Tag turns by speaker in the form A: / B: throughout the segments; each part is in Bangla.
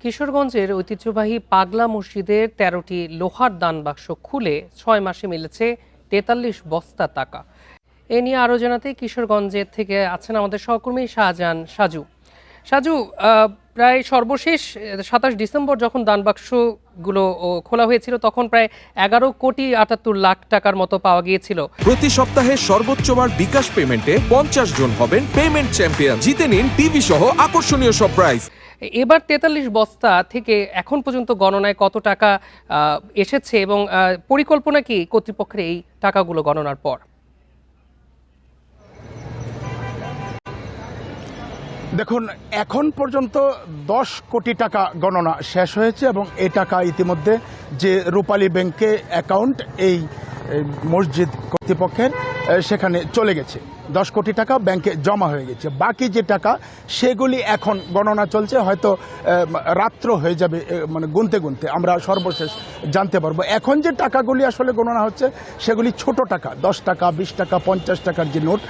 A: কিশোরগঞ্জের ঐতিহ্যবাহী পাগলা মসজিদের ১৩টি লোহার দান বাক্স খুলে ৬ মাসে মিলেছে ৪৩ বস্তা টাকা। এ নিয়ে আরও জানাতে কিশোরগঞ্জের থেকে আছেন আমাদের সহকর্মী শাহজাহান সাজু। সাজু, প্রায় সর্বশেষ ২৭ ডিসেম্বর যখন দান বাক্সগুলো খোলা হয়েছিল তখন প্রায় ১১,৭৮,০০,০০০ টাকার মতো পাওয়া গিয়েছিল।
B: প্রতি সপ্তাহে সর্বোচ্চবার বিকাশ পেমেন্টে ৫০ জন হবেন পেমেন্ট চ্যাম্পিয়ন। জিতে নিন টিভি সহ আকর্ষণীয় সব প্রাইজ।
A: এবার ৪৩ বস্তা থেকে এখন পর্যন্ত গণনায় কত টাকা এসেছে এবং পরিকল্পনা কি কর্তৃপক্ষের এই টাকাগুলো গণনার পর?
C: দেখুন, এখন পর্যন্ত ১০ কোটি টাকা গণনা শেষ হয়েছে এবং এই টাকা ইতিমধ্যে যে রূপালী ব্যাংকে অ্যাকাউন্ট এই মসজিদ কর্তৃপক্ষের সেখানে চলে গেছে। ১০ কোটি টাকা ব্যাংকে জমা হয়ে গেছে। বাকি যে টাকা সেগুলি এখন গণনা চলছে, হয়তো রাত্র হয়ে যাবে, মানে গুনতে গুনতে আমরা সর্বশেষ জানতে পারবো। এখন যে টাকাগুলি আসলে গণনা হচ্ছে সেগুলি ছোট টাকা, ১০ টাকা, ২০ টাকা, ৫০ টাকার যে নোট,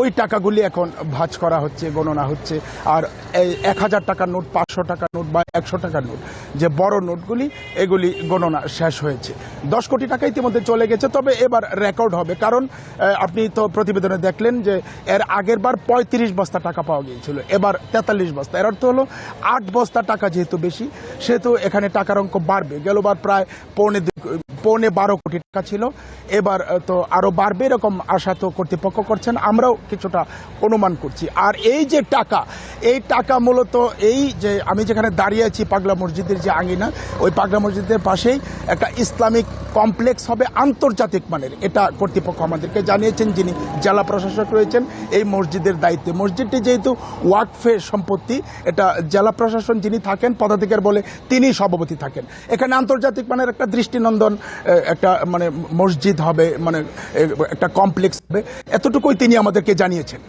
C: ওই টাকাগুলি এখন ভাঁজ করা হচ্ছে, গণনা হচ্ছে। আর এই ১,০০০ টাকার নোট, ৫০০ টাকার নোট বা ১০০ টাকার নোট, যে বড় নোটগুলি, এগুলি গণনা শেষ হয়েছে। ১০ কোটি টাকা ইতিমধ্যে চলে গেছে। তবে এবার রেকর্ড হবে, কারণ আপনি তো প্রতিবেদনে দেখলেন যে এর আগের বার ৩৫ বস্তা টাকা পাওয়া গিয়েছিল, এবার ৪৩ বস্তা। এর অর্থ হলো ৮ বস্তা টাকা যেহেতু বেশি, সেহেতু এখানে টাকার অঙ্ক বাড়বে। গেলবার প্রায় পৌনে ১২ কোটি টাকা ছিল, এবার তো আরও বাড়বে এরকম আশা তো কর্তৃপক্ষ করছেন, আমরাও কিছুটা অনুমান করছি। আর এই যে টাকা, এই টাকা মূলত এই যে আমি যেখানে দাঁড়িয়ে আছি, পাগলা মসজিদের যে আঙিনা, ওই পাগলা মসজিদের পাশেই একটা ইসলামিক কমপ্লেক্স হবে আন্তর্জাতিক মানের, এটা কর্তৃপক্ষ আমাদেরকে জানিয়েছেন। যিনি জেলা প্রশাসক রয়েছেন এই মসজিদের দায়িত্বে, মসজিদটি যেহেতু ওয়াকফে সম্পত্তি, এটা জেলা প্রশাসন যিনি থাকেন, পদাধিকার বলে তিনি সভাপতি থাকেন। এখানে আন্তর্জাতিক মানের একটা দৃষ্টিনন্দন একটা মানে মসজিদ হবে, মানে একটা কমপ্লেক্স হবে, এতটুকুই তিনি আমাদেরকে জানিয়েছেন।